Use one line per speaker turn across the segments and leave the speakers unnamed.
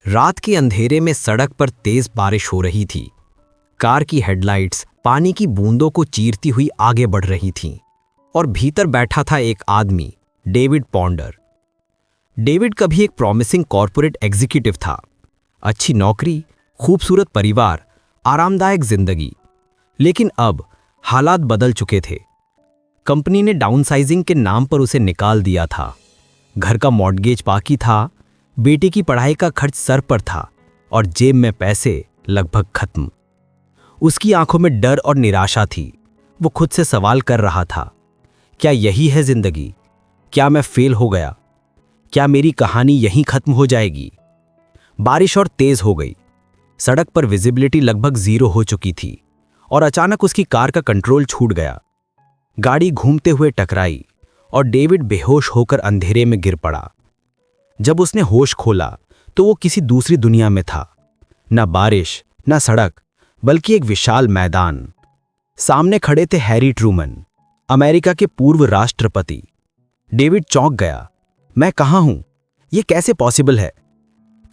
रात के अंधेरे में सड़क पर तेज बारिश हो रही थी। कार की हेडलाइट्स पानी की बूंदों को चीरती हुई आगे बढ़ रही थीं और भीतर बैठा था एक आदमी, डेविड पॉन्डर। डेविड कभी एक प्रॉमिसिंग कॉर्पोरेट एग्जीक्यूटिव था। अच्छी नौकरी, खूबसूरत परिवार, आरामदायक जिंदगी। लेकिन अब हालात बदल चुके थे। कंपनी ने डाउनसाइजिंग के नाम पर उसे निकाल दिया था। घर का मॉर्टगेज बाकी था, बेटी की पढ़ाई का खर्च सर पर था और जेब में पैसे लगभग खत्म। उसकी आंखों में डर और निराशा थी। वो खुद से सवाल कर रहा था, क्या यही है जिंदगी? क्या मैं फेल हो गया? क्या मेरी कहानी यहीं खत्म हो जाएगी? बारिश और तेज हो गई। सड़क पर विजिबिलिटी लगभग 0 हो चुकी थी और अचानक उसकी कार का कंट्रोल छूट गया। गाड़ी घूमते हुए टकराई और डेविड बेहोश होकर अंधेरे में गिर पड़ा। जब उसने होश खोला तो वो किसी दूसरी दुनिया में था। न बारिश, न सड़क, बल्कि एक विशाल मैदान। सामने खड़े थे हैरी ट्रूमन, अमेरिका के पूर्व राष्ट्रपति। डेविड चौंक गया। मैं कहां हूं? ये कैसे पॉसिबल है?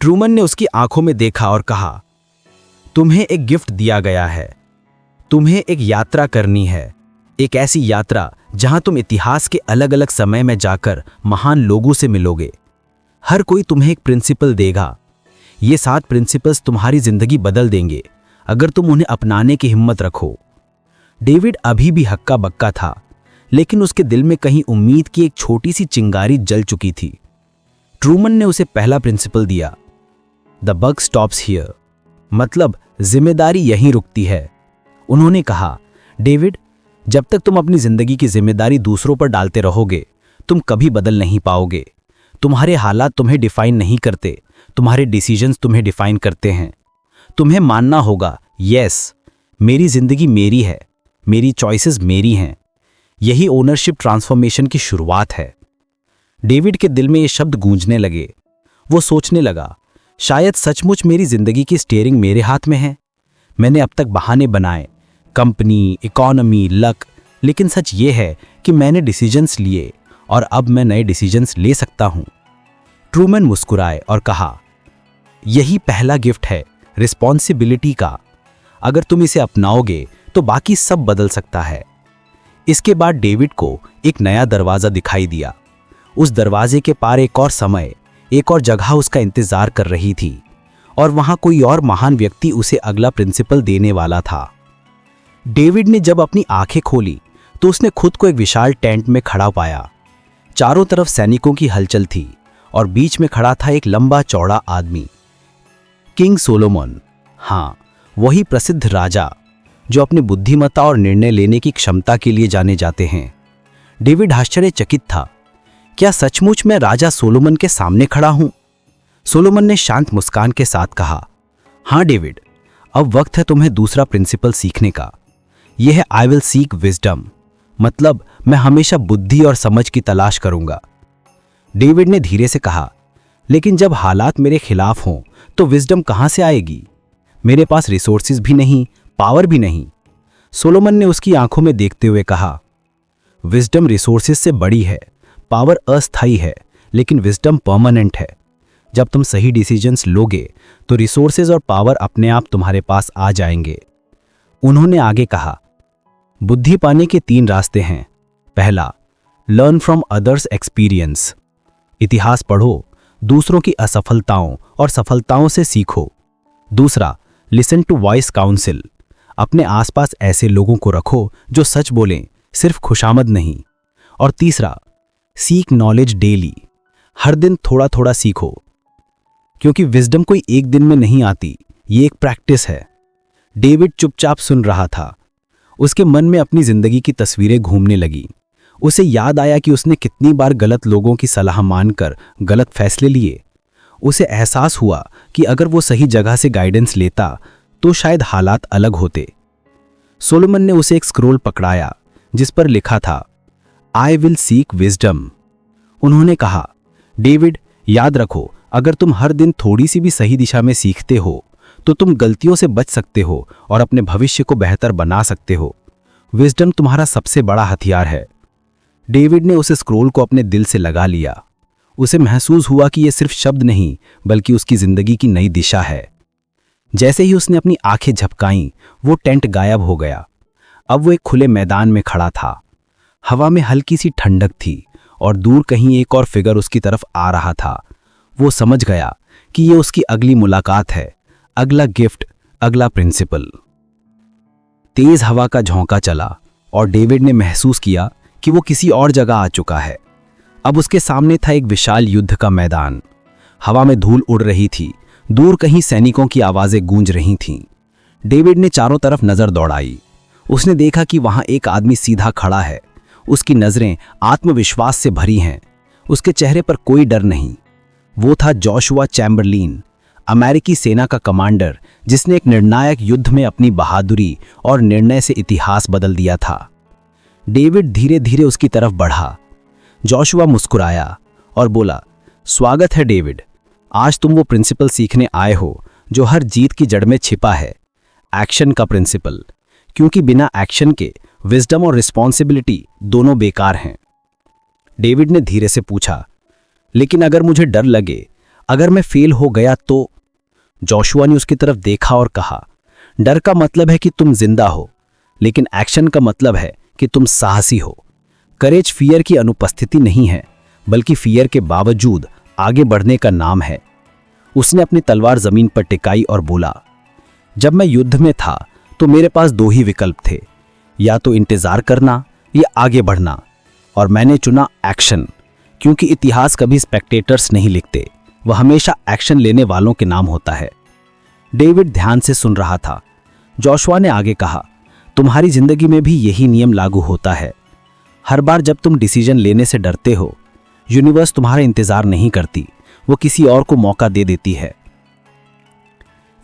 ट्रूमन ने उसकी आंखों में देखा और कहा, तुम्हें एक गिफ्ट दिया गया है। तुम्हें एक यात्रा करनी है, एक ऐसी यात्रा जहां तुम इतिहास के अलग अलग समय में जाकर महान लोगों से मिलोगे। हर कोई तुम्हें एक प्रिंसिपल देगा। ये 7 प्रिंसिपल्स तुम्हारी जिंदगी बदल देंगे अगर तुम उन्हें अपनाने की हिम्मत रखो। डेविड अभी भी हक्का बक्का था, लेकिन उसके दिल में कहीं उम्मीद की एक छोटी सी चिंगारी जल चुकी थी। ट्रूमन ने उसे पहला प्रिंसिपल दिया, द बक स्टॉप्स हियर, मतलब जिम्मेदारी यहीं रुकती है। उन्होंने कहा, डेविड, जब तक तुम अपनी जिंदगी की जिम्मेदारी दूसरों पर डालते रहोगे, तुम कभी बदल नहीं पाओगे। तुम्हारे हालात तुम्हें डिफाइन नहीं करते, तुम्हारे डिसीजंस तुम्हें डिफाइन करते हैं। तुम्हें मानना होगा, यस, मेरी जिंदगी मेरी है, मेरी चॉइसेस मेरी हैं। यही ओनरशिप ट्रांसफॉर्मेशन की शुरुआत है। डेविड के दिल में ये शब्द गूंजने लगे। वो सोचने लगा, शायद सचमुच मेरी जिंदगी की स्टीयरिंग मेरे हाथ में है। मैंने अब तक बहाने बनाए, कंपनी, इकोनॉमी, लक, लेकिन सच ये है कि मैंने डिसीजंस लिए और अब मैं नए डिसीजंस ले सकता हूं। ट्रूमन मुस्कुराए और कहा, यही पहला गिफ्ट है रिस्पॉन्सिबिलिटी का। अगर तुम इसे अपनाओगे तो बाकी सब बदल सकता है। इसके बाद डेविड को एक नया दरवाजा दिखाई दिया। उस दरवाजे के पार एक और समय, एक और जगह उसका इंतजार कर रही थी और वहां कोई और महान व्यक्ति उसे अगला प्रिंसिपल देने वाला था। डेविड ने जब अपनी आंखें खोली तो उसने खुद को एक विशाल टेंट में खड़ा पाया। चारों तरफ सैनिकों की हलचल थी और बीच में खड़ा था एक लंबा चौड़ा आदमी, किंग सोलोमन। हाँ, वही प्रसिद्ध राजा जो अपनी बुद्धिमत्ता और निर्णय लेने की क्षमता के लिए जाने जाते हैं। डेविड आश्चर्यचकित था। क्या सचमुच मैं राजा सोलोमन के सामने खड़ा हूं? सोलोमन ने शांत मुस्कान के साथ कहा, हाँ डेविड, अब वक्त है तुम्हें दूसरा प्रिंसिपल सीखने का। यह है आई विल सीक विजडम, मतलब मैं हमेशा बुद्धि और समझ की तलाश करूंगा। डेविड ने धीरे से कहा, लेकिन जब हालात मेरे खिलाफ हों तो विजडम कहां से आएगी? मेरे पास रिसोर्सेज भी नहीं, पावर भी नहीं। सोलोमन ने उसकी आंखों में देखते हुए कहा, विजडम रिसोर्सेज से बड़ी है, पावर अस्थायी है, लेकिन विजडम परमानेंट है। जब तुम सही डिसीजंस लोगे तो रिसोर्सेज और पावर अपने आप तुम्हारे पास आ जाएंगे। उन्होंने आगे कहा, बुद्धि पाने के 3 रास्ते हैं। पहला, लर्न फ्रॉम अदर्स एक्सपीरियंस, इतिहास पढ़ो, दूसरों की असफलताओं और सफलताओं से सीखो। दूसरा, लिसन टू वॉइस काउंसिल, अपने आसपास ऐसे लोगों को रखो जो सच बोलें, सिर्फ खुशामद नहीं। और तीसरा, सीक नॉलेज डेली, हर दिन थोड़ा थोड़ा सीखो, क्योंकि विजडम कोई एक दिन में नहीं आती, ये एक प्रैक्टिस है। डेविड चुपचाप सुन रहा था। उसके मन में अपनी जिंदगी की तस्वीरें घूमने लगी। उसे याद आया कि उसने कितनी बार गलत लोगों की सलाह मानकर गलत फैसले लिए। उसे एहसास हुआ कि अगर वो सही जगह से गाइडेंस लेता तो शायद हालात अलग होते। सोलोमन ने उसे एक स्क्रोल पकड़ाया जिस पर लिखा था, आई विल सीक विजडम। उन्होंने कहा, डेविड, याद रखो, अगर तुम हर दिन थोड़ी सी भी सही दिशा में सीखते हो तो तुम गलतियों से बच सकते हो और अपने भविष्य को बेहतर बना सकते हो। विजडम तुम्हारा सबसे बड़ा हथियार है। डेविड ने उस स्क्रोल को अपने दिल से लगा लिया।
उसे महसूस हुआ कि यह सिर्फ शब्द नहीं बल्कि उसकी जिंदगी की नई दिशा है। जैसे ही उसने अपनी आंखें झपकाईं, वो टेंट गायब हो गया। अब वो एक खुले मैदान में खड़ा था। हवा में हल्की सी ठंडक थी और दूर कहीं एक और फिगर उसकी तरफ आ रहा था। वो समझ गया कि ये उसकी अगली मुलाकात है, अगला गिफ्ट, अगला प्रिंसिपल। तेज हवा का झोंका चला और डेविड ने महसूस किया कि वो किसी और जगह आ चुका है। अब उसके सामने था एक विशाल युद्ध का मैदान। हवा में धूल उड़ रही थी, दूर कहीं सैनिकों की आवाजें गूंज रही थीं। डेविड ने चारों तरफ नजर दौड़ाई। उसने देखा कि वहां एक आदमी सीधा खड़ा है। उसकी नजरें आत्मविश्वास से भरी हैं। उसके चेहरे पर कोई डर नहीं। वो था जोशुआ चैम्बरलिन, अमेरिकी सेना का कमांडर, जिसने एक निर्णायक युद्ध में अपनी बहादुरी और निर्णय से इतिहास बदल दिया था। डेविड धीरे धीरे उसकी तरफ बढ़ा। जोशुआ मुस्कुराया और बोला, स्वागत है डेविड। आज तुम वो प्रिंसिपल सीखने आए हो जो हर जीत की जड़ में छिपा है, एक्शन का प्रिंसिपल। क्योंकि बिना एक्शन के विजडम और रिस्पॉन्सिबिलिटी दोनों बेकार हैं। डेविड ने धीरे से पूछा, लेकिन अगर मुझे डर लगे, अगर मैं फेल हो गया तो? जोशुआ ने उसकी तरफ देखा और कहा, डर का मतलब है कि तुम जिंदा हो, लेकिन एक्शन का मतलब है कि तुम साहसी हो। करेज फियर की अनुपस्थिति नहीं है, बल्कि फियर के बावजूद आगे बढ़ने का नाम है। उसने अपनी तलवार जमीन पर टिकाई और बोला, जब मैं युद्ध में था तो मेरे पास दो ही विकल्प थे, या तो इंतजार करना या आगे बढ़ना, और मैंने चुना एक्शन। क्योंकि इतिहास कभी स्पेक्टेटर्स नहीं लिखते, वह हमेशा एक्शन लेने वालों के नाम होता है। डेविड ध्यान से सुन रहा था। जोशुआ ने आगे कहा, तुम्हारी जिंदगी में भी यही नियम लागू होता है। हर बार जब तुम डिसीजन लेने से डरते हो, यूनिवर्स तुम्हारा इंतजार नहीं करती, वो किसी और को मौका दे देती है।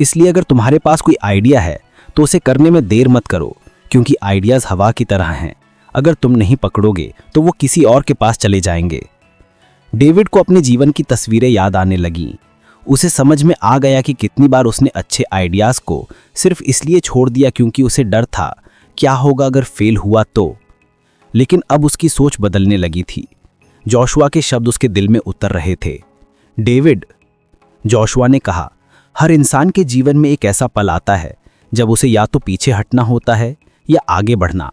इसलिए अगर तुम्हारे पास कोई आइडिया है तो उसे करने में देर मत करो, क्योंकि आइडियाज हवा की तरह हैं। अगर तुम नहीं पकड़ोगे तो वो किसी और के पास चले जाएंगे। डेविड को अपने जीवन की तस्वीरें याद आने लगीं। उसे समझ में आ गया कि कितनी बार उसने अच्छे आइडियाज को सिर्फ इसलिए छोड़ दिया क्योंकि उसे डर था, क्या होगा अगर फेल हुआ तो। लेकिन अब उसकी सोच बदलने लगी थी। जोशुआ के शब्द उसके दिल में उतर रहे थे। डेविड, जोशुआ ने कहा, हर इंसान के जीवन में एक ऐसा पल आता है जब उसे या तो पीछे हटना होता है या आगे बढ़ना।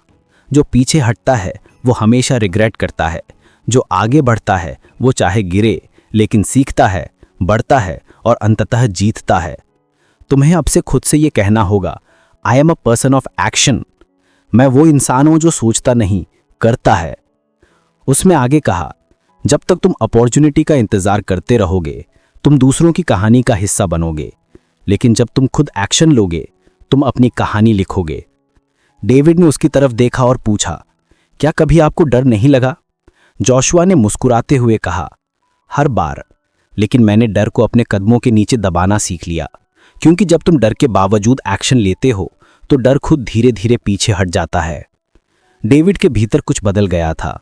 जो पीछे हटता है वो हमेशा रिग्रेट करता है, जो आगे बढ़ता है वो चाहे गिरे लेकिन सीखता है, बढ़ता है और अंततः जीतता है। तुम्हें अब से खुद से ये कहना होगा, I am a person of action. मैं वो इंसान हूं जो सोचता नहीं, करता है। उसमें आगे कहा, जब तक तुम अपॉर्चुनिटी का इंतजार करते रहोगे, तुम दूसरों की कहानी का हिस्सा बनोगे, लेकिन जब तुम खुद एक्शन लोगे, तुम अपनी कहानी लिखोगे। डेविड ने उसकी तरफ देखा और पूछा, क्या कभी आपको डर नहीं लगा? जोशुआ ने मुस्कुराते हुए कहा, हर बार, लेकिन मैंने डर को अपने कदमों के नीचे दबाना सीख लिया। क्योंकि जब तुम डर के बावजूद एक्शन लेते हो तो डर खुद धीरे धीरे पीछे हट जाता है। डेविड के भीतर कुछ बदल गया था।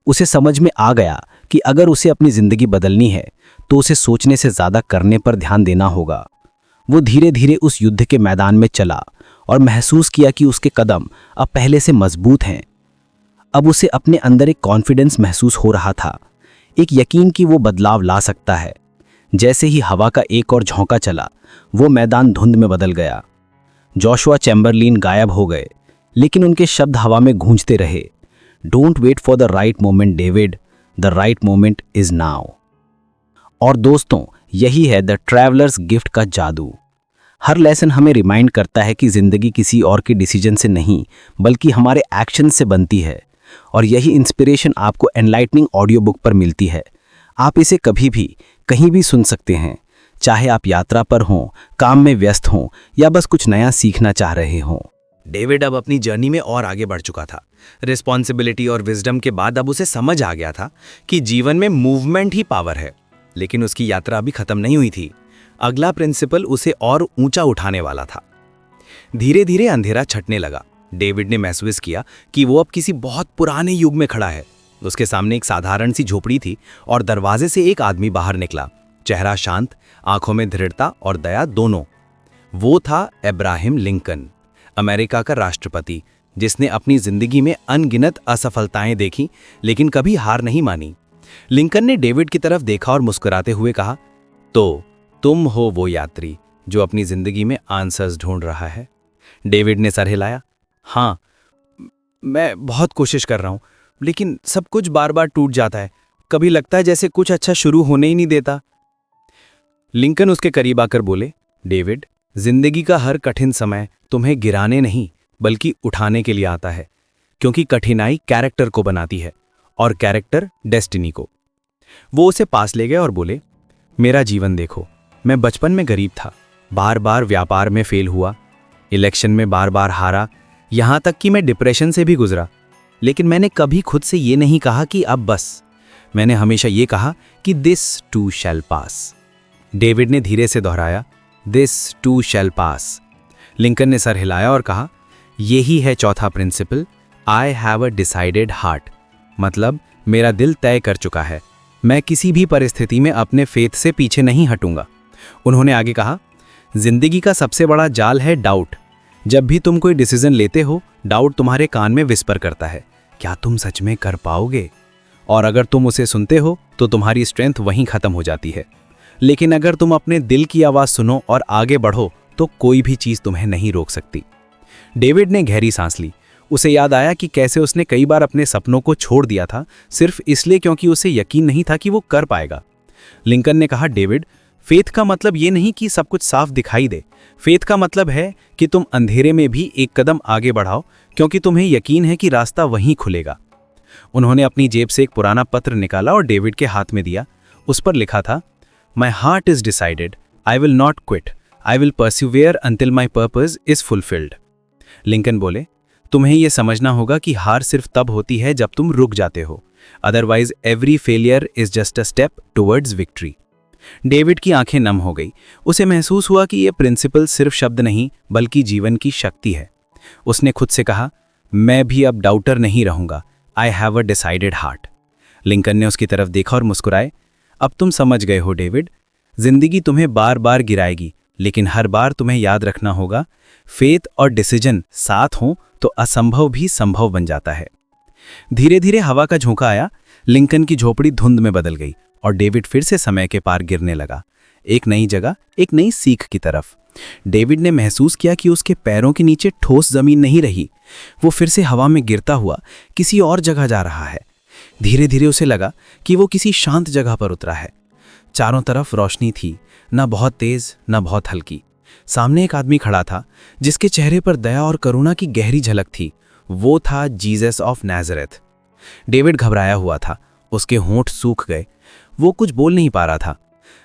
उसे समझ में आ गया कि अगर उसे अपनी जिंदगी बदलनी है तो उसे सोचने से ज्यादा करने पर ध्यान देना होगा। वो धीरे धीरे उस युद्ध के मैदान में चला और महसूस किया कि उसके कदम अब पहले से मजबूत हैं। अब उसे अपने अंदर एक कॉन्फिडेंस महसूस हो रहा था, एक यकीन कि वो बदलाव ला सकता है। जैसे ही हवा का एक और झोंका चला, वो मैदान धुंध में बदल गया। जोशुआ चैम्बरलिन गायब हो गए, लेकिन उनके शब्द हवा में गूंजते रहे, don't wait for the right moment David, the right moment is now. और दोस्तों, यही है द ट्रैवलर्स गिफ्ट का जादू। हर लेसन हमें रिमाइंड करता है कि जिंदगी किसी और के डिसीजन से नहीं बल्कि हमारे एक्शन से बनती है। और यही इंस्पिरेशन आपको एनलाइटनिंग ऑडियो बुक पर मिलती है। आप इसे कभी भी कहीं भी सुन सकते हैं, चाहे आप यात्रा पर हों, काम में व्यस्त हों या बस कुछ नया सीखना चाह रहे हों।
डेविड अब अपनी जर्नी में और आगे बढ़ चुका था। रिस्पॉन्सिबिलिटी और विजडम के बाद अब उसे समझ आ गया था कि जीवन में मूवमेंट ही पावर है। लेकिन उसकी यात्रा अभी खत्म नहीं हुई थी। अगला प्रिंसिपल उसे और ऊंचा उठाने वाला था। धीरे धीरे अंधेरा छटने लगा। डेविड ने महसूस किया कि वो अब किसी बहुत पुराने युग में खड़ा है। उसके सामने एक साधारण सी झोपड़ी थी और दरवाजे से एक आदमी बाहर निकला, चेहरा शांत, आंखों में दृढ़ता और दया दोनों। वो था अब्राहम लिंकन, अमेरिका का राष्ट्रपति, जिसने अपनी जिंदगी में अनगिनत असफलताएं देखी लेकिन कभी हार नहीं मानी।
लिंकन ने डेविड की तरफ देखा और मुस्कुराते हुए कहा, तो तुम हो वो यात्री जो अपनी जिंदगी में आंसर्स ढूंढ रहा है। डेविड ने सर हिलाया। हाँ, मैं बहुत कोशिश कर रहा हूं, लेकिन सब कुछ बार बार टूट जाता है। कभी लगता है जैसे कुछ अच्छा शुरू होने ही नहीं देता। लिंकन उसके करीब आकर बोले, डेविड, जिंदगी का हर कठिन समय तुम्हें गिराने नहीं बल्कि उठाने के लिए आता है, क्योंकि कठिनाई कैरेक्टर को बनाती है और कैरेक्टर डेस्टिनी को। वो उसे पास ले गए और बोले, मेरा जीवन देखो, मैं बचपन में गरीब था, बार बार व्यापार में फेल हुआ, इलेक्शन में बार बार हारा, यहां तक कि मैं डिप्रेशन से भी गुजरा। लेकिन मैंने कभी खुद से ये नहीं कहा कि अब बस। मैंने हमेशा ये कहा कि this too shall pass. David ने धीरे से दोहराया, this too shall pass. Lincoln ने सर हिलाया और कहा, यही है चौथा principle, I have a decided heart. मतलब मेरा दिल तय कर चुका है, मैं किसी भी परिस्थिति में अपने फेथ से पीछे नहीं हटूंगा। उन्होंने आगे कहा, जिंदगी का सबसे बड़ा जाल है डाउट। जब भी तुम कोई डिसीजन लेते हो, डाउट तुम्हारे कान में विस्पर करता है, क्या तुम सच में कर पाओगे? और अगर तुम उसे सुनते हो तो तुम्हारी स्ट्रेंथ वहीं खत्म हो जाती है। लेकिन अगर तुम अपने दिल की आवाज़ सुनो और आगे बढ़ो तो कोई भी चीज़ तुम्हें नहीं रोक सकती। डेविड ने गहरी सांस ली। उसे याद आया कि कैसे उसने कई बार अपने सपनों को छोड़ दिया था, सिर्फ इसलिए क्योंकि उसे यकीन नहीं था कि वो कर पाएगा। लिंकन ने कहा, डेविड, फेथ का मतलब ये नहीं कि सब कुछ साफ दिखाई दे। फेथ का मतलब है कि तुम अंधेरे में भी एक कदम आगे बढ़ाओ, क्योंकि तुम्हें यकीन है कि रास्ता वहीं खुलेगा। उन्होंने अपनी जेब से एक पुराना पत्र निकाला और डेविड के हाथ में दिया। उस पर लिखा था, my heart is decided, I will not quit, I will persevere until my purpose is fulfilled. Lincoln बोले, तुम्हें यह समझना होगा कि हार सिर्फ तब होती है जब तुम रुक जाते हो, otherwise every failure is just a step towards victory. David की आंखें नम हो गई। उसे महसूस हुआ कि यह प्रिंसिपल सिर्फ शब्द नहीं बल्कि जीवन की शक्ति है। उसने खुद से कहा, मैं भी अब डाउटर नहीं रहूंगा, आई have a decided heart. Lincoln ने उसकी तरफ देखा और मुस्कुराए, अब तुम समझ गए हो डेविड, जिंदगी तुम्हें बार बार गिराएगी, लेकिन हर बार तुम्हें याद रखना होगा, फेथ और डिसीजन साथ हों तो असंभव भी संभव बन जाता है। धीरे धीरे हवा का झोंका आया, लिंकन की झोपड़ी धुंध में बदल गई और डेविड फिर से समय के पार गिरने लगा, एक नई जगह, एक नई सीख की तरफ। डेविड ने महसूस किया कि उसके पैरों के नीचे ठोस जमीन नहीं रही। वो फिर से हवा में गिरता हुआ किसी और जगह जा रहा है। धीरे धीरे उसे लगा कि वो किसी शांत जगह पर उतरा है। चारों तरफ रोशनी थी, न बहुत तेज न बहुत हल्की। सामने एक आदमी खड़ा था जिसके चेहरे पर दया और करुणा की गहरी झलक थी। वो था जीसस ऑफ नाज़रेथ। डेविड घबराया हुआ था, उसके होंठ सूख गए, वो कुछ बोल नहीं पा रहा था।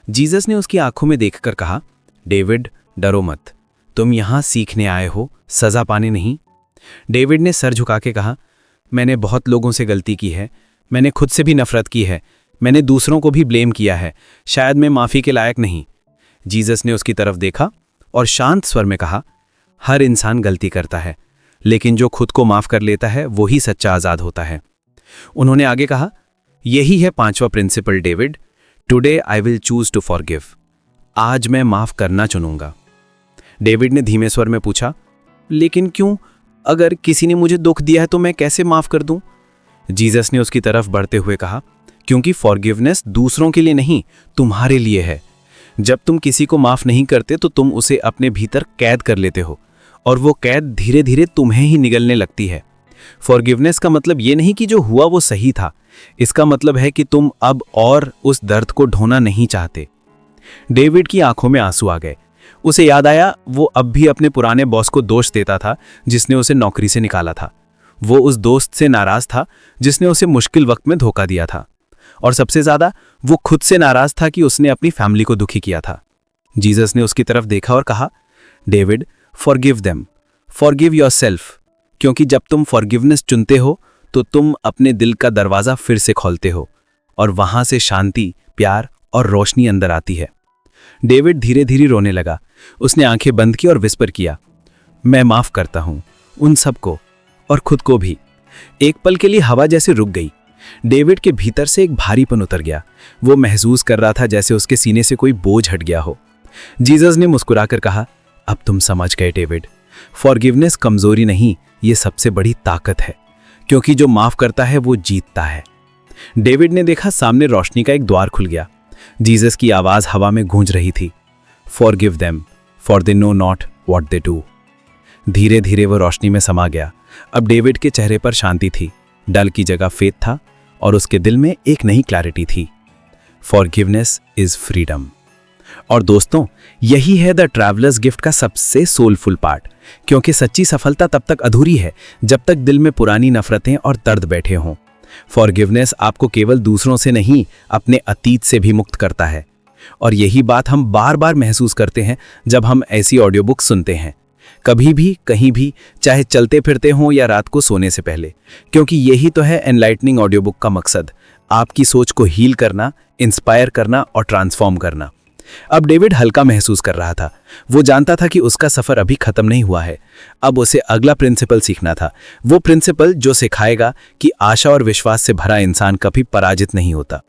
जीसस ने उसकी आंखों में देखकर कहा, डेविड, डरो मत, तुम यहां सीखने आए हो, सजा पाने नहीं। डेविड ने सर झुका के कहा, मैंने बहुत लोगों से गलती की है, मैंने खुद से भी नफरत की है, मैंने दूसरों को भी ब्लेम किया है, शायद मैं माफ़ी के लायक नहीं। जीसस ने उसकी तरफ देखा और शांत स्वर में कहा, हर इंसान गलती करता है, लेकिन जो खुद को माफ़ कर लेता है वही सच्चा आज़ाद होता है। उन्होंने आगे कहा, यही है पांचवा principle David, today I will choose to forgive. आज मैं माफ़ करना चुनूंगा। डेविड ने धीमे स्वर में पूछा, लेकिन क्यों? अगर किसी ने मुझे दुख दिया है तो मैं कैसे माफ़ कर दूं? जीसस ने उसकी तरफ बढ़ते हुए कहा, क्योंकि फॉरगिवनेस दूसरों के लिए नहीं, तुम्हारे लिए है। जब तुम किसी को माफ़ नहीं करते तो तुम उसे अपने भीतर कैद कर लेते हो और वो कैद धीरे धीरे तुम्हें ही निगलने लगती है। फॉरगिवनेस का मतलब ये नहीं कि जो हुआ वो सही था, इसका मतलब है कि तुम अब और उस दर्द को ढोना नहीं चाहते। डेविड की आंखों में आंसू आ गए। उसे याद आया वो अब भी अपने पुराने बॉस को दोष देता था जिसने उसे नौकरी से निकाला था। वो उस दोस्त से नाराज था जिसने उसे मुश्किल वक्त में धोखा दिया था, और सबसे ज्यादा वो खुद से नाराज था कि उसने अपनी फैमिली को दुखी किया था। जीसस ने उसकी तरफ देखा और कहा, David, forgive them, forgive yourself, क्योंकि जब तुम फॉरगिवनेस चुनते हो तो तुम अपने दिल का दरवाजा फिर से खोलते हो और वहां से शांति, प्यार और रोशनी अंदर आती है। डेविड धीरे धीरे रोने लगा। उसने आंखें बंद की और विस्पर किया, मैं माफ करता हूं उन सबको और खुद को भी। एक पल के लिए हवा जैसे रुक गई। डेविड के भीतर से एक भारीपन उतर गया। वो महसूस कर रहा था जैसे उसके सीने से कोई बोझ हट गया हो। जीसस ने मुस्कुराकर कहा, अब तुम समझ गए डेविड, फॉरगिवनेस कमजोरी नहीं, ये सबसे बड़ी ताकत है, क्योंकि जो माफ करता है वो जीतता है। डेविड ने देखा सामने रोशनी का एक द्वार खुल गया। जीसस की आवाज हवा में गूंज रही थी, forgive them for they know not what they do. धीरे धीरे वो रोशनी में समा गया। अब डेविड के चेहरे पर शांति थी, डल की जगह फेथ था और उसके दिल में एक नई क्लैरिटी थी। Forgiveness is freedom. और दोस्तों, यही है द ट्रैवलर्स गिफ्ट का सबसे सोलफुल पार्ट, क्योंकि सच्ची सफलता तब तक अधूरी है जब तक दिल में पुरानी नफरतें और दर्द बैठे हों। फॉरगिवनेस आपको केवल दूसरों से नहीं, अपने अतीत से भी मुक्त करता है। और यही बात हम बार बार महसूस करते हैं जब हम ऐसी ऑडियो बुक सुनते हैं, कभी भी कहीं भी, चाहे चलते फिरते हों या रात को सोने से पहले, क्योंकि यही तो है एनलाइटनिंग ऑडियो बुक का मकसद, आपकी सोच को हील करना, इंस्पायर करना और ट्रांसफॉर्म करना। अब डेविड हल्का महसूस कर रहा था। वो जानता था कि उसका सफर अभी खत्म नहीं हुआ है। अब उसे अगला प्रिंसिपल सीखना था, वो प्रिंसिपल जो सिखाएगा कि आशा और विश्वास से भरा इंसान कभी पराजित नहीं होता।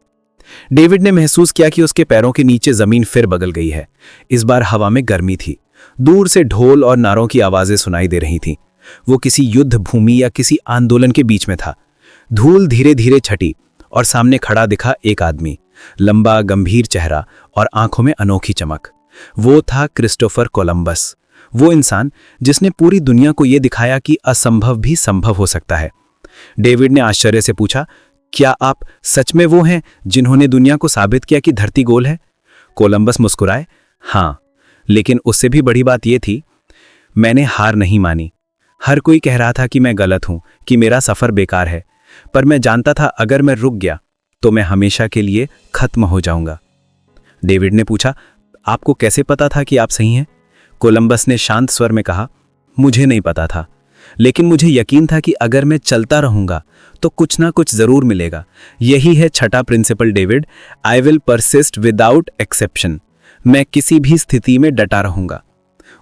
डेविड ने महसूस किया कि उसके पैरों के नीचे जमीन फिर बदल गई है। इस बार हवा में गर्मी थी, दूर से ढोल और नारों की आवाजें सुनाई दे रही थीं। वो किसी युद्ध भूमि या किसी आंदोलन के बीच में था। धूल धीरे धीरे छटी और सामने खड़ा दिखा एक आदमी, लंबा गंभीर चेहरा और आंखों में अनोखी चमक। वो था क्रिस्टोफर कोलंबस, वो इंसान जिसने पूरी दुनिया को यह दिखाया कि असंभव भी संभव हो सकता है। डेविड ने आश्चर्य से पूछा, क्या आप सच में वो हैं जिन्होंने दुनिया को साबित किया कि धरती गोल है? कोलंबस मुस्कुराए, हाँ, लेकिन उससे भी बड़ी बात यह थी, मैंने हार नहीं मानी। हर कोई कह रहा था कि मैं गलत हूं, कि मेरा सफर बेकार है, पर मैं जानता था अगर मैं रुक गया तो मैं हमेशा के लिए खत्म हो जाऊंगा। डेविड ने पूछा, आपको कैसे पता था कि आप सही हैं? कोलंबस ने शांत स्वर में कहा, मुझे नहीं पता था, लेकिन मुझे यकीन था कि अगर मैं चलता रहूंगा तो कुछ ना कुछ जरूर मिलेगा। यही है छठा principle David, I will persist without exception. मैं किसी भी स्थिति में डटा रहूंगा।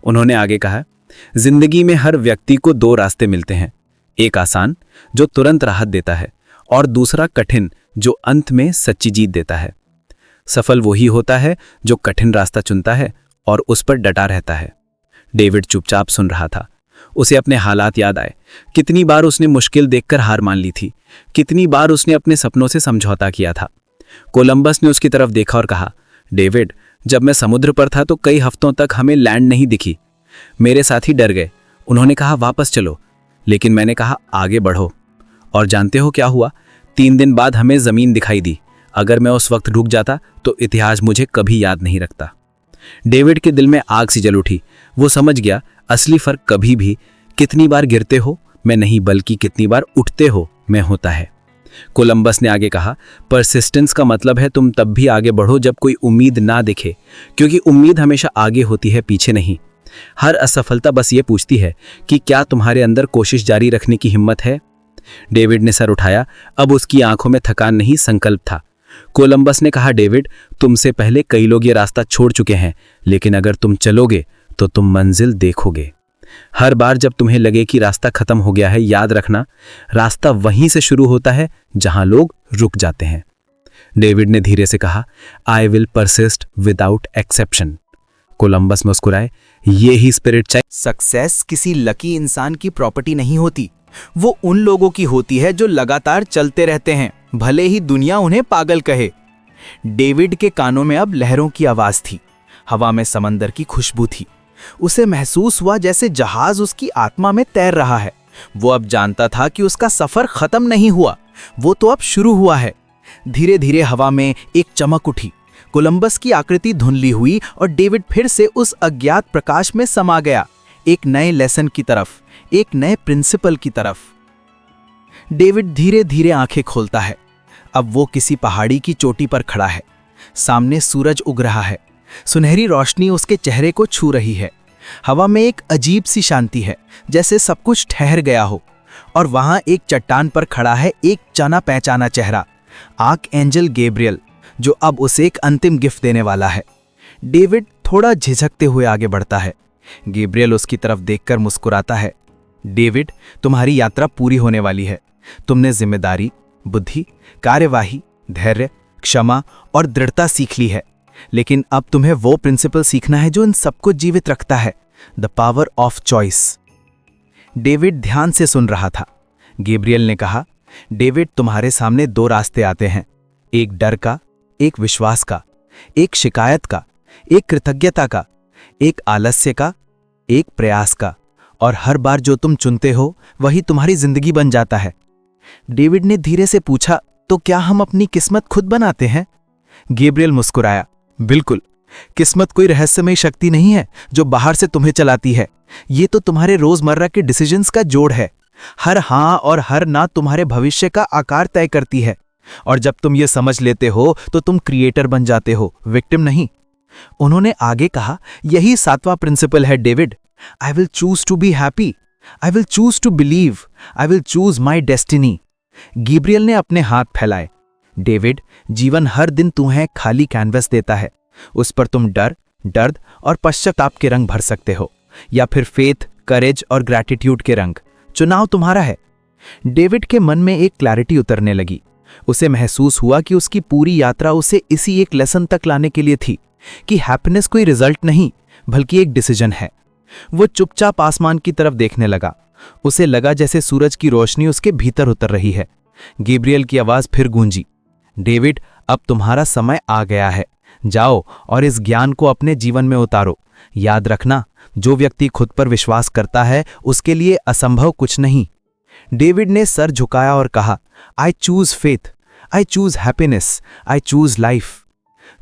उन्होंने आगे कहा, जिंदगी में हर व्यक्ति को दो रास्ते मिलते हैं, एक आसान जो तुरंत राहत देता है और दूसरा कठिन जो अंत में सच्ची जीत देता है। सफल वही होता है जो कठिन रास्ता चुनता है और उस पर डटा रहता है। डेविड चुपचाप सुन रहा था। उसे अपने हालात याद आए। कितनी बार उसने मुश्किल देखकर हार मान ली थी, कितनी बार उसने अपने सपनों से समझौता किया था। कोलंबस ने उसकी तरफ देखा और कहा, डेविड, जब मैं समुद्र पर था तो कई हफ्तों तक हमें लैंड नहीं दिखी। मेरे साथी डर गए, उन्होंने कहा वापस चलो, लेकिन मैंने कहा आगे बढ़ो। और जानते हो क्या हुआ? 3 दिन बाद हमें जमीन दिखाई दी। अगर मैं उस वक्त रुक जाता तो इतिहास मुझे कभी याद नहीं रखता। डेविड के दिल में आग सी जल उठी। वो समझ गया, असली फर्क कभी भी कितनी बार गिरते हो मैं नहीं, बल्कि कितनी बार उठते हो मैं होता है। कोलंबस ने आगे कहा, परसिस्टेंस का मतलब है तुम तब भी आगे बढ़ो जब कोई उम्मीद ना दिखे, क्योंकि उम्मीद हमेशा आगे होती है, पीछे नहीं। हर असफलता बस ये पूछती है कि क्या तुम्हारे अंदर कोशिश जारी रखने की हिम्मत है। डेविड ने सर उठाया। अब उसकी आंखों में थकान नहीं, संकल्प था। कोलंबस ने कहा, डेविड, तुमसे पहले कई लोग ये रास्ता छोड़ चुके हैं, लेकिन अगर तुम चलोगे तो तुम मंजिल देखोगे। हर बार जब तुम्हें लगे कि रास्ता खत्म हो गया है, याद रखना, रास्ता वहीं से शुरू होता है जहां लोग रुक जाते हैं। डेविड ने धीरे से कहा, आई will persist without exception. Columbus मुस्कुराए, ये ही स्पिरिट चाहिए।
सक्सेस किसी लकी इंसान की प्रॉपर्टी नहीं होती, वो उन लोगों की होती है जो लगातार चलते रहते हैं, भले ही दुनिया उन्हें पागल कहे। डेविड के कानों में अब लहरों की आवाज थी, हवा में समंदर की खुशबू थी। उसे महसूस हुआ जैसे जहाज उसकी आत्मा में तैर रहा है। वो अब जानता था कि उसका सफर खत्म नहीं हुआ, वो तो अब शुरू हुआ है। धीरे धीरे हवा में एक चमक उठी, कोलंबस की आकृति धुंधली हुई और डेविड फिर से उस अज्ञात प्रकाश में समा गया, एक नए लेसन की तरफ, एक नए प्रिंसिपल की तरफ। डेविड धीरे धीरे आंखें खोलता है। अब वो किसी पहाड़ी की चोटी पर खड़ा है। सामने सूरज उग रहा है, सुनहरी रोशनी उसके चेहरे को छू रही है। हवा में एक अजीब सी शांति है, जैसे सब कुछ ठहर गया हो। और वहां एक चट्टान पर खड़ा है एक जाना पहचाना चेहरा, आर्कएंजल गैब्रियल, जो अब उसे एक अंतिम गिफ्ट देने वाला है। डेविड थोड़ा झिझकते हुए आगे बढ़ता है। गैब्रियल उसकी तरफ देखकर मुस्कुराता है। डेविड, तुम्हारी यात्रा पूरी होने वाली है। तुमने जिम्मेदारी, बुद्धि, कार्यवाही, धैर्य, क्षमा और दृढ़ता सीख ली है, लेकिन अब तुम्हें वो प्रिंसिपल सीखना है जो इन सबको जीवित रखता है, the power of choice. David ध्यान से सुन रहा था। गैब्रियल ने कहा, डेविड, तुम्हारे सामने दो रास्ते आते हैं, एक डर का, एक विश्वास का, एक शिकायत का, एक कृतज्ञता का, एक आलस्य का, एक प्रयास का, और हर बार जो तुम चुनते हो वही तुम्हारी जिंदगी बन जाता है। डेविड ने धीरे से पूछा, तो क्या हम अपनी किस्मत खुद बनाते हैं? गैब्रियल मुस्कुराया, बिल्कुल। किस्मत कोई रहस्यमय शक्ति नहीं है जो बाहर से तुम्हें चलाती है। ये तो तुम्हारे रोजमर्रा के डिसीजंस का जोड़ है। हर हाँ और हर ना तुम्हारे भविष्य का आकार तय करती है, और जब तुम ये समझ लेते हो तो तुम क्रिएटर बन जाते हो, विक्टिम नहीं। उन्होंने आगे कहा, यही 7वां प्रिंसिपल है David. I will choose to be happy, I will choose to believe, I will choose my destiny. Gabriel ने अपने हाथ फैलाए। डेविड, जीवन हर दिन तुम्हें खाली कैनवस देता है। उस पर तुम डर, दर्द और पश्चाताप के रंग भर सकते हो, या फिर फेथ, करेज और ग्रैटिट्यूड के रंग। चुनाव तुम्हारा है। डेविड के मन में एक क्लैरिटी उतरने लगी। उसे महसूस हुआ कि उसकी पूरी यात्रा उसे इसी एक लेसन तक लाने के लिए थी कि हैप्पीनेस कोई रिजल्ट नहीं बल्कि एक डिसीजन है। वो चुपचाप आसमान की तरफ देखने लगा। उसे लगा जैसे सूरज की रोशनी उसके भीतर उतर रही है। गैब्रियल की आवाज फिर गूंजी, डेविड, अब तुम्हारा समय आ गया है। जाओ और इस ज्ञान को अपने जीवन में उतारो। याद रखना, जो व्यक्ति खुद पर विश्वास करता है उसके लिए असंभव कुछ नहीं। डेविड ने सर झुकाया और कहा, I choose faith, I choose happiness, I choose life.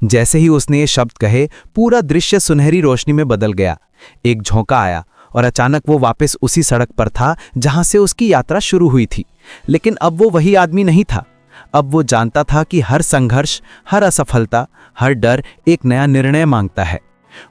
जैसे ही उसने ये शब्द कहे, पूरा दृश्य सुनहरी रोशनी में बदल गया। एक झोंका आया और अचानक वो वापस उसी सड़क पर था जहां से उसकी यात्रा शुरू हुई थी। लेकिन अब वो वही आदमी नहीं था। अब वो जानता था कि हर संघर्ष, हर असफलता, हर डर एक नया निर्णय मांगता है।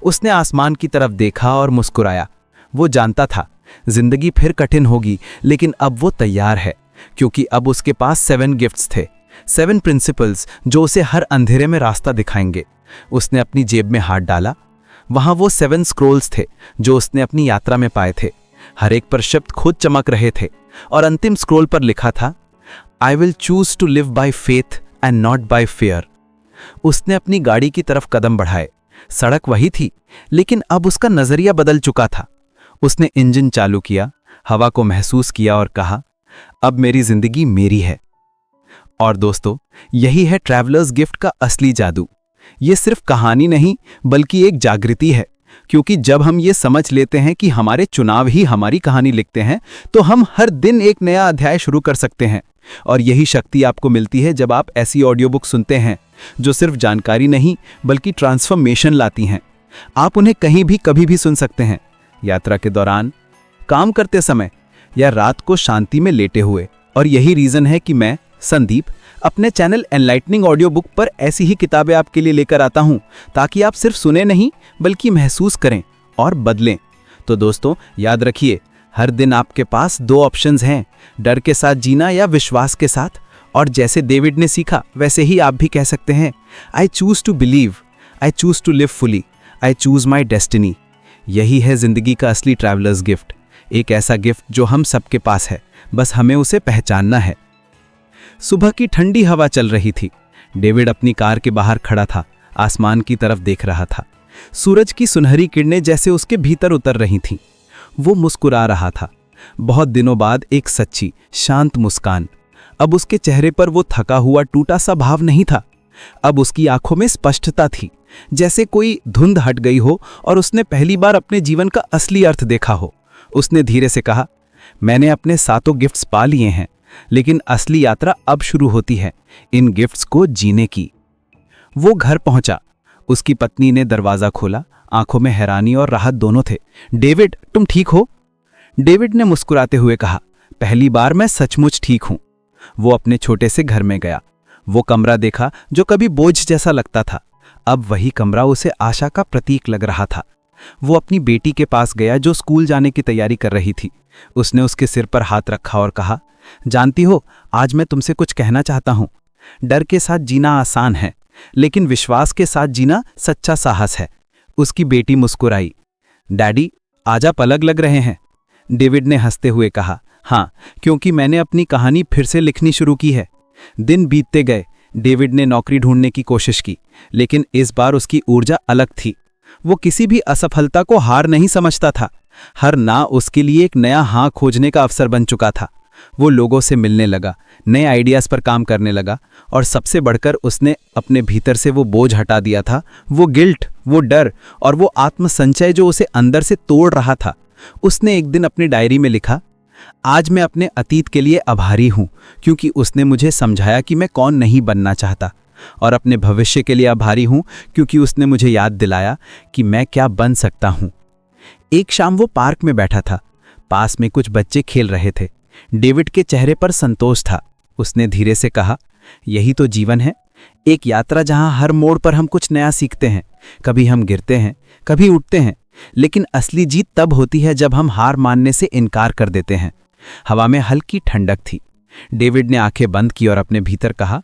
उसने आसमान की तरफ देखा और मुस्कुराया। वो जानता था जिंदगी फिर कठिन होगी, लेकिन अब वो तैयार है, क्योंकि अब उसके पास 7 गिफ्ट्स थे, 7 प्रिंसिपल्स जो उसे हर अंधेरे में रास्ता दिखाएंगे। उसने अपनी जेब में हाथ डाला। वहां वो 7 स्क्रोल्स थे जो उसने अपनी यात्रा में पाए थे। हर एक पर शब्द खुद चमक रहे थे, और अंतिम स्क्रोल पर लिखा था, I will choose to live by faith and not by fear. उसने अपनी गाड़ी की तरफ कदम बढ़ाए। सड़क वही थी, लेकिन अब उसका नजरिया बदल चुका था। उसने इंजन चालू किया, हवा को महसूस किया और कहा, अब मेरी जिंदगी मेरी है। और दोस्तों, यही है ट्रैवलर्स गिफ्ट का असली जादू। ये सिर्फ कहानी नहीं बल्कि एक जागृति है, क्योंकि जब हम ये समझ लेते हैं कि हमारे चुनाव ही हमारी कहानी लिखते हैं, तो हम हर दिन एक नया अध्याय शुरू कर सकते हैं। और यही शक्ति आपको मिलती है जब आप ऐसी ऑडियो बुक सुनते हैं जो सिर्फ जानकारी नहीं बल्कि ट्रांसफॉर्मेशन लाती हैं। आप उन्हें कहीं भी कभी भी सुन सकते हैं, यात्रा के दौरान, काम करते समय, या रात को शांति में लेटे हुए। और यही रीजन है कि मैं, संदीप, अपने चैनल एनलाइटनिंग ऑडियो बुक पर ऐसी ही किताबें आपके लिए लेकर आता हूं, ताकि आप सिर्फ सुने नहीं बल्कि महसूस करें और बदलें। तो दोस्तों, याद रखिए, हर दिन आपके पास 2 ऑप्शंस हैं, डर के साथ जीना या विश्वास के साथ। और जैसे डेविड ने सीखा, वैसे ही आप भी कह सकते हैं, I choose to believe, I choose to live fully, I choose my destiny. यही है जिंदगी का असली ट्रैवलर्स गिफ्ट, एक ऐसा गिफ्ट जो हम सबके पास है, बस हमें उसे पहचानना है। सुबह की ठंडी हवा चल रही थी। डेविड अपनी कार के बाहर खड़ा था, आसमान की तरफ देख रहा था। सूरज की सुनहरी किरणें जैसे उसके भीतर उतर रही थीं। वो मुस्कुरा रहा था, बहुत दिनों बाद एक सच्ची, शांत मुस्कान। अब उसके चेहरे पर वो थका हुआ, टूटा सा भाव नहीं था। अब उसकी आंखों में स्पष्टता थी, जैसे कोई धुंध हट गई हो और उसने पहली बार अपने जीवन का असली अर्थ देखा हो। उसने धीरे से कहा, मैंने अपने 7 गिफ्ट्स पा लिए हैं, लेकिन असली यात्रा अब शुरू होती है, इन गिफ्ट्स को जीने की। वो घर पहुंचा। उसकी पत्नी ने दरवाजा खोला, आंखों में हैरानी और राहत दोनों थे। डेविड, तुम ठीक हो? डेविड ने मुस्कुराते हुए कहा, पहली बार मैं सचमुच ठीक हूं। वो अपने छोटे से घर में गया। वो कमरा देखा जो कभी बोझ जैसा लगता था, अब वही कमरा उसे आशा का प्रतीक लग रहा था। वो अपनी बेटी के पास गया जो स्कूल जाने की तैयारी कर रही थी। उसने उसके सिर पर हाथ रखा और कहा, जानती हो, आज मैं तुमसे कुछ कहना चाहता हूं। डर के साथ जीना आसान है, लेकिन विश्वास के साथ जीना सच्चा साहस है। उसकी बेटी मुस्कुराई। डैडी, आज आप अलग लग रहे हैं। डेविड ने हंसते हुए कहा, हाँ, क्योंकि मैंने अपनी कहानी फिर से लिखनी शुरू की है। दिन बीतते गए। डेविड ने नौकरी ढूंढने की कोशिश की, लेकिन इस बार उसकी ऊर्जा अलग थी। वो किसी भी असफलता को हार नहीं समझता था। हर ना उसके लिए एक नया हाँ खोजने का अवसर बन चुका था।
वो लोगों से मिलने लगा, नए आइडियाज़ पर काम करने लगा और सबसे बढ़कर उसने अपने भीतर से वो बोझ हटा दिया था, वो गिल्ट, वो डर और वो आत्मसंचय जो उसे अंदर से तोड़ रहा था। उसने एक दिन अपनी डायरी में लिखा, आज मैं अपने अतीत के लिए आभारी हूँ क्योंकि उसने मुझे समझाया कि मैं कौन नहीं बनना चाहता, और अपने भविष्य के लिए आभारी हूँ क्योंकि उसने मुझे याद दिलाया कि मैं क्या बन सकता हूँ। एक शाम वो पार्क में बैठा था, पास में कुछ बच्चे खेल रहे थे। डेविड के चेहरे पर संतोष था। उसने धीरे से कहा, यही तो जीवन है, एक यात्रा जहां हर मोड़ पर हम कुछ नया सीखते हैं। कभी हम गिरते हैं, कभी उठते हैं, लेकिन असली जीत तब होती है जब हम हार मानने से इनकार कर देते हैं। हवा में हल्की ठंडक थी। डेविड ने आंखें बंद की और अपने भीतर कहा,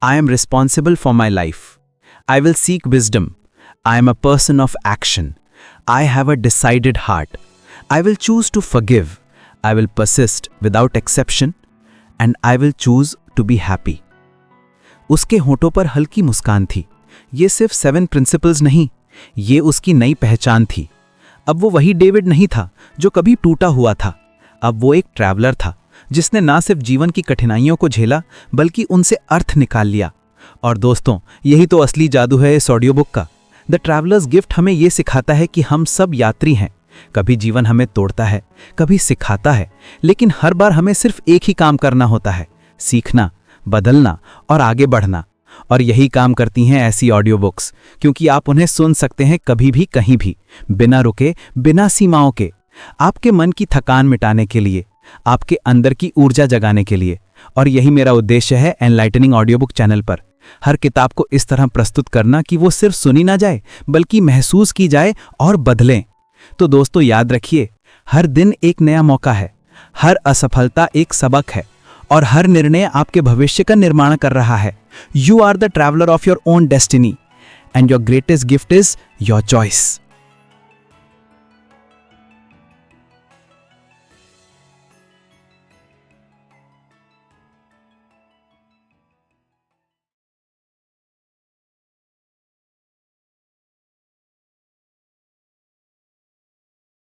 I am responsible for my life, I will seek wisdom, I am a person of action, I have a decided heart, I will choose to forgive, I will persist without exception, and I will choose to be happy. उसके होठों पर हल्की मुस्कान थी। ये सिर्फ 7 principles नहीं, ये उसकी नई पहचान थी। अब वो वही डेविड नहीं था जो कभी टूटा हुआ था। अब वो एक ट्रैवलर था जिसने ना सिर्फ जीवन की कठिनाइयों को झेला बल्कि उनसे अर्थ निकाल लिया। और दोस्तों, यही तो असली जादू है इस ऑडियो बुक का। द ट्रैवलर्स गिफ्ट हमें ये सिखाता है कि हम सब यात्री हैं। कभी जीवन हमें तोड़ता है, कभी सिखाता है, लेकिन हर बार हमें सिर्फ एक ही काम करना होता है, सीखना, बदलना और आगे बढ़ना। और यही काम करती हैं ऐसी ऑडियो बुक्स, क्योंकि आप उन्हें सुन सकते हैं कभी भी, कहीं भी, बिना रुके, बिना सीमाओं के, आपके मन की थकान मिटाने के लिए, आपके अंदर की ऊर्जा जगाने के लिए। और यही मेरा उद्देश्य है एनलाइटनिंग ऑडियो बुक चैनल पर, हर किताब को इस तरह प्रस्तुत करना कि वो सिर्फ सुनी ना जाए बल्कि महसूस की जाए और बदलें। तो दोस्तों, याद रखिए, हर दिन एक नया मौका है, हर असफलता एक सबक है और हर निर्णय आपके भविष्य का निर्माण कर रहा है। You are the traveller of your own destiny and your greatest gift is your choice.